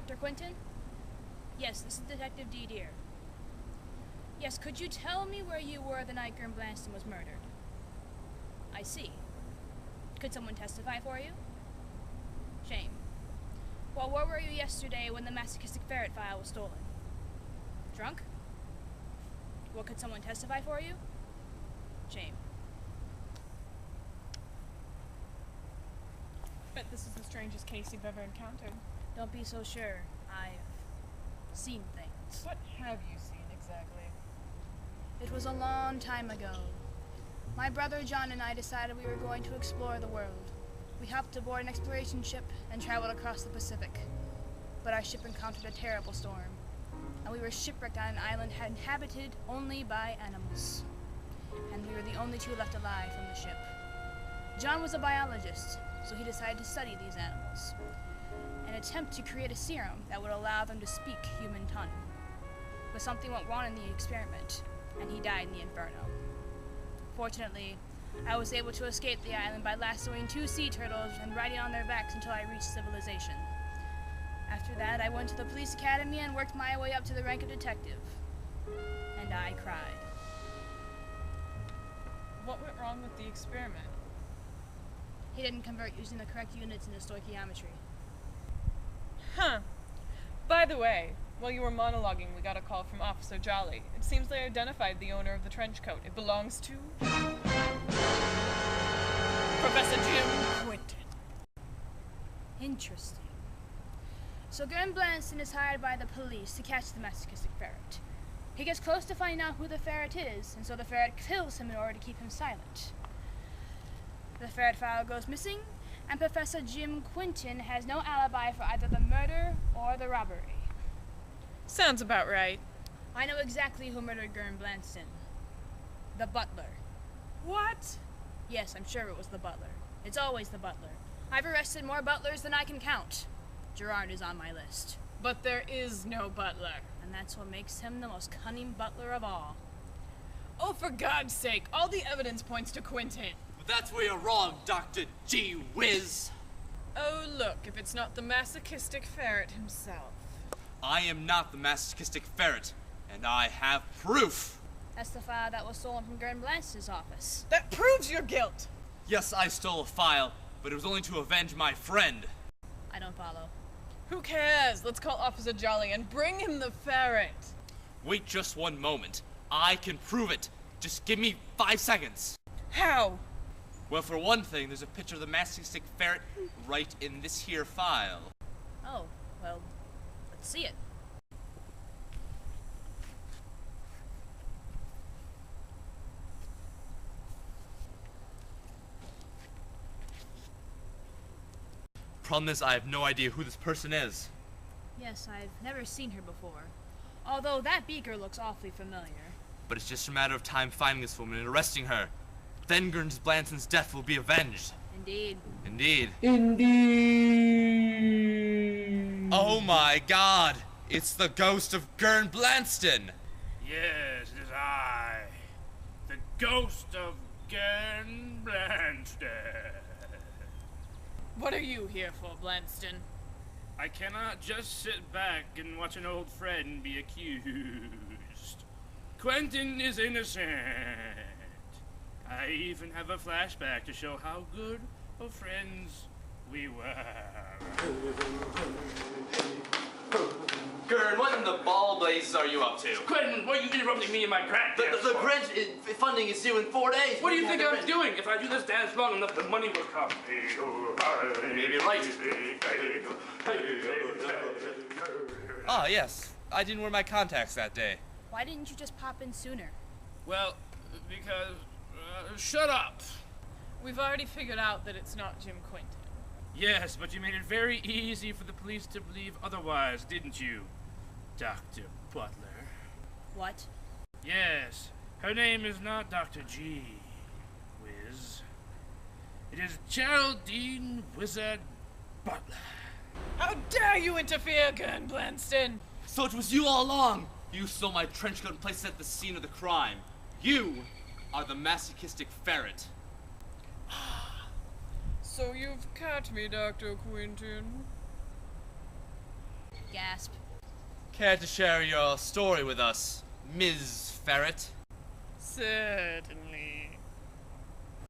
Dr. Quinton? Yes, this is Detective D. Deer. Yes, could you tell me where you were the night Gurn Blanston was murdered? I see. Could someone testify for you? Shame. Well, where were you yesterday when the Masochistic Ferret file was stolen? Drunk? Well, could someone testify for you? Shame. Bet this is the strangest case you've ever encountered. Don't be so sure. I've seen things. What have you seen exactly? It was a long time ago. My brother John and I decided we were going to explore the world. We hopped aboard an exploration ship and traveled across the Pacific. But our ship encountered a terrible storm, and we were shipwrecked on an island inhabited only by animals. And we were the only two left alive from the ship. John was a biologist, so he decided to study these animals and attempt to create a serum that would allow them to speak human tongue. But something went wrong in the experiment, and he died in the inferno. Fortunately, I was able to escape the island by lassoing 2 sea turtles and riding on their backs until I reached civilization. After that, I went to the police academy and worked my way up to the rank of detective. And I cried. What went wrong with the experiment? He didn't convert using the correct units in his stoichiometry. Huh. By the way, while you were monologuing, we got a call from Officer Jolly. It seems they identified the owner of the trench coat. It belongs to Professor Jim Quinton. Interesting. So Gurn Blanston is hired by the police to catch the Masochistic Ferret. He gets close to finding out who the ferret is, and so the ferret kills him in order to keep him silent. The ferret file goes missing, and Professor Jim Quinton has no alibi for either the murder or the robbery. Sounds about right. I know exactly who murdered Gurn Blanston. The butler. What? Yes, I'm sure it was the butler. It's always the butler. I've arrested more butlers than I can count. Gerard is on my list. But there is no butler. And that's what makes him the most cunning butler of all. Oh, for God's sake, all the evidence points to Quinton. But that's where you're wrong, Dr. G. Whiz. Oh, look, if it's not the Masochistic Ferret himself. I am not the Masochistic Ferret, and I have proof. That's the file that was stolen from Gurn Blanston's office. That proves your guilt! Yes, I stole a file, but it was only to avenge my friend. I don't follow. Who cares? Let's call Officer Jolly and bring him the ferret. Wait just one moment. I can prove it. Just give me 5 seconds. How? Well, for one thing, there's a picture of the Masochistic Ferret right in this here file. Oh, well, let's see it. Problem is, I have no idea who this person is. Yes, I've never seen her before. Although that beaker looks awfully familiar. But it's just a matter of time finding this woman and arresting her. Then Gurn Blanston's death will be avenged. Indeed. Indeed. Indeed. Oh my God! It's the ghost of Gurn Blanston! Yes, it is I, the ghost of Gurn Blanston. What are you here for, Blanston? I cannot just sit back and watch an old friend be accused. Quentin is innocent. I even have a flashback to show how good of friends we were. Gurn, what in the ball blazes are you up to? Quentin, why are you interrupting me and my grant dance The for? grant funding is due in 4 days. What do you think I'm doing? If I do this dance long enough, the money will come. Maybe you're right. Ah, yes. I didn't wear my contacts that day. Why didn't you just pop in sooner? Well, because... shut up! We've already figured out that it's not Jim Quinton. Yes, but you made it very easy for the police to believe otherwise, didn't you, Dr. Butler? What? Yes, her name is not Dr. G. Whiz. It is Geraldine Wizard Butler. How dare you interfere, Gurn Blanston? So it was you all along! You stole my trench coat and placed it at the scene of the crime. You are the Masochistic Ferret. So you've caught me, Dr. Quinton. Gasp. Care to share your story with us, Ms. Ferret? Certainly.